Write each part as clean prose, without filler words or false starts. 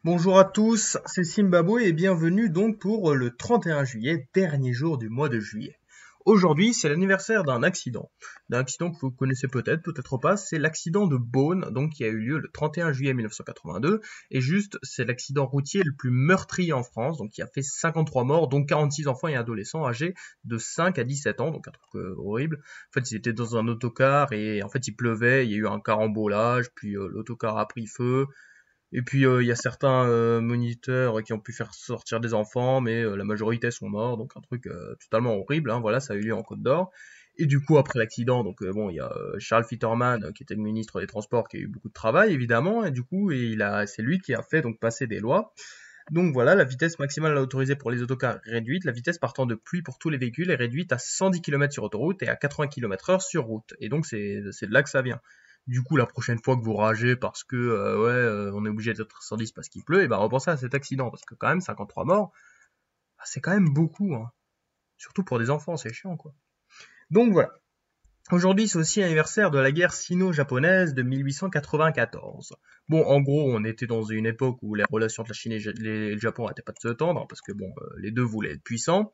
Bonjour à tous, c'est Zimbabwe et bienvenue donc pour le 31 juillet, dernier jour du mois de juillet. Aujourd'hui, c'est l'anniversaire d'un accident que vous connaissez peut-être, peut-être pas, c'est l'accident de Beaune, donc qui a eu lieu le 31 juillet 1982, et juste, c'est l'accident routier le plus meurtrier en France, donc qui a fait 53 morts, dont 46 enfants et adolescents âgés de 5 à 17 ans, donc un truc horrible. En fait, ils étaient dans un autocar et en fait, il pleuvait, il y a eu un carambolage, puis l'autocar a pris feu, et puis il y a certains moniteurs qui ont pu faire sortir des enfants, mais la majorité sont morts, donc un truc totalement horrible, hein, voilà, ça a eu lieu en Côte d'Or. Et du coup, après l'accident, donc bon, il y a Charles Fitterman, qui était le ministre des Transports, qui a eu beaucoup de travail, évidemment, et du coup, c'est lui qui a fait donc passer des lois. Donc voilà, la vitesse maximale autorisée pour les autocars est réduite, la vitesse partant de pluie pour tous les véhicules est réduite à 110 km sur autoroute et à 80 km/h sur route. Et donc c'est de là que ça vient. Du coup, la prochaine fois que vous ragez parce que on est obligé d'être 110 parce qu'il pleut, et ben repensez à cet accident parce que quand même 53 morts, bah, c'est quand même beaucoup, hein. Surtout pour des enfants, c'est chiant quoi. Donc voilà. Aujourd'hui, c'est aussi l'anniversaire de la guerre sino-japonaise de 1894. Bon, en gros, on était dans une époque où les relations entre la Chine et le Japon n'arrêtaient pas de se tendre, hein, parce que bon, les deux voulaient être puissants.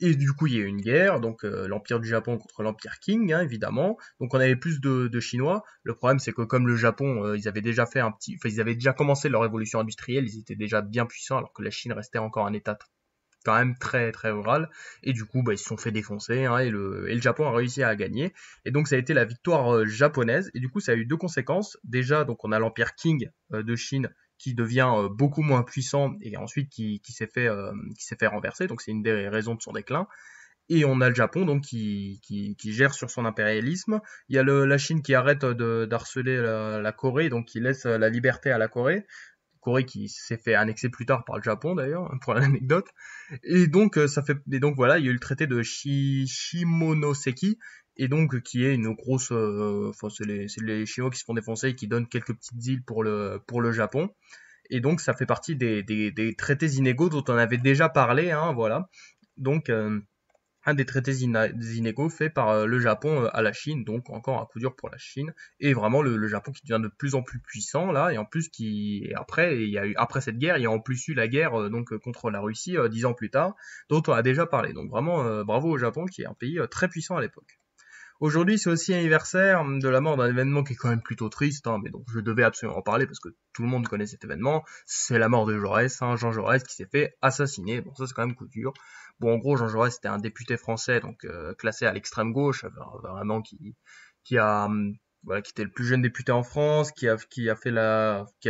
Et du coup, il y a eu une guerre, donc l'Empire du Japon contre l'Empire Qing, hein, évidemment. Donc on avait plus de Chinois. Le problème, c'est que comme le Japon, ils avaient déjà fait ils avaient déjà commencé leur révolution industrielle, ils étaient déjà bien puissants, alors que la Chine restait encore un État quand même très très rural, et du coup bah, ils se sont fait défoncer, hein, et le Japon a réussi à gagner, et donc ça a été la victoire japonaise, et du coup ça a eu deux conséquences. Déjà, donc on a l'empire Qing de Chine qui devient beaucoup moins puissant, et ensuite qui s'est fait renverser, donc c'est une des raisons de son déclin. Et on a le Japon donc qui gère sur son impérialisme. Il y a la Chine qui arrête d'harceler la Corée, donc qui laisse la liberté à la Corée. Corée qui s'est fait annexer plus tard par le Japon d'ailleurs, pour l'anecdote. Et donc voilà, il y a eu le traité de Shimonoseki, et donc qui est une grosse, enfin c'est les Chinois qui se font défoncer et qui donnent quelques petites îles pour le Japon. Et donc ça fait partie des traités inégaux dont on avait déjà parlé, hein, voilà. Donc un des traités inégaux faits par le Japon à la Chine, donc encore un coup dur pour la Chine, et vraiment le Japon qui devient de plus en plus puissant là, et en plus après cette guerre, il y a en plus eu la guerre contre la Russie 10 ans plus tard, dont on a déjà parlé. Donc vraiment bravo au Japon qui est un pays très puissant à l'époque. Aujourd'hui, c'est aussi l'anniversaire de la mort d'un événement qui est quand même plutôt triste, hein, mais donc je devais absolument en parler parce que tout le monde connaît cet événement. C'est la mort de Jaurès, hein, Jean Jaurès qui s'est fait assassiner. Bon, ça c'est quand même coup dur. Bon, en gros, Jean Jaurès c'était un député français, donc classé à l'extrême gauche, vraiment qui a voilà, qui était le plus jeune député en France, qui a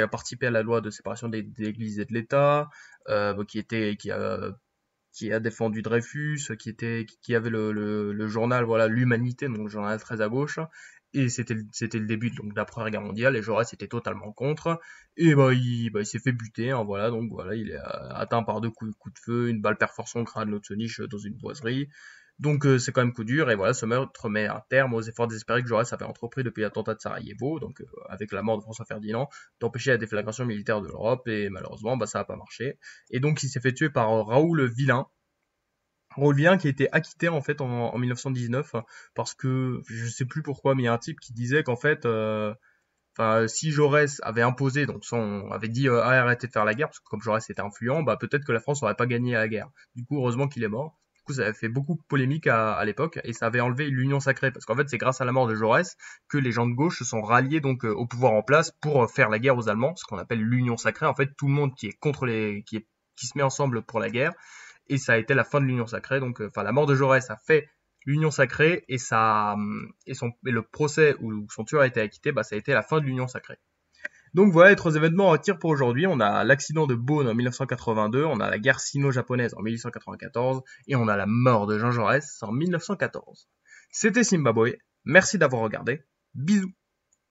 participé à la loi de séparation de l'Église et de l'État, qui a défendu Dreyfus, qui avait le journal, voilà, l'Humanité, donc le journal très à gauche. Et c'était le début donc, de la Première Guerre mondiale, et Jaurès était totalement contre. Et il s'est fait buter, hein, voilà, donc voilà, il est atteint par deux coups de feu, une balle perfore son crâne, l'autre se niche dans une boiserie. Donc c'est quand même coup dur, et voilà, ce meurtre met un terme aux efforts désespérés que Jaurès avait entrepris depuis l'attentat de Sarajevo, donc avec la mort de François Ferdinand, d'empêcher la déflagration militaire de l'Europe, et malheureusement, bah, ça n'a pas marché. Et donc il s'est fait tuer par Raoul Villain, qui a été acquitté en fait en 1919, parce que je sais plus pourquoi, mais il y a un type qui disait qu'en fait, si Jaurès avait imposé, donc avait dit arrêtez de faire la guerre, parce que comme Jaurès était influent, bah peut-être que la France n'aurait pas gagné à la guerre. Du coup, heureusement qu'il est mort. Du coup, ça avait fait beaucoup de polémique à l'époque, et ça avait enlevé l'union sacrée, parce qu'en fait, c'est grâce à la mort de Jaurès que les gens de gauche se sont ralliés donc au pouvoir en place pour faire la guerre aux Allemands, ce qu'on appelle l'union sacrée. En fait, tout le monde qui est contre qui se met ensemble pour la guerre, et ça a été la fin de l'union sacrée. Donc, la mort de Jaurès a fait l'union sacrée, et le procès où son tueur a été acquitté, bah, ça a été la fin de l'union sacrée. Donc voilà les trois événements à retenir pour aujourd'hui. On a l'accident de Beaune en 1982, on a la guerre sino-japonaise en 1894, et on a la mort de Jean Jaurès en 1914. C'était Zimbabwe. Merci d'avoir regardé. Bisous.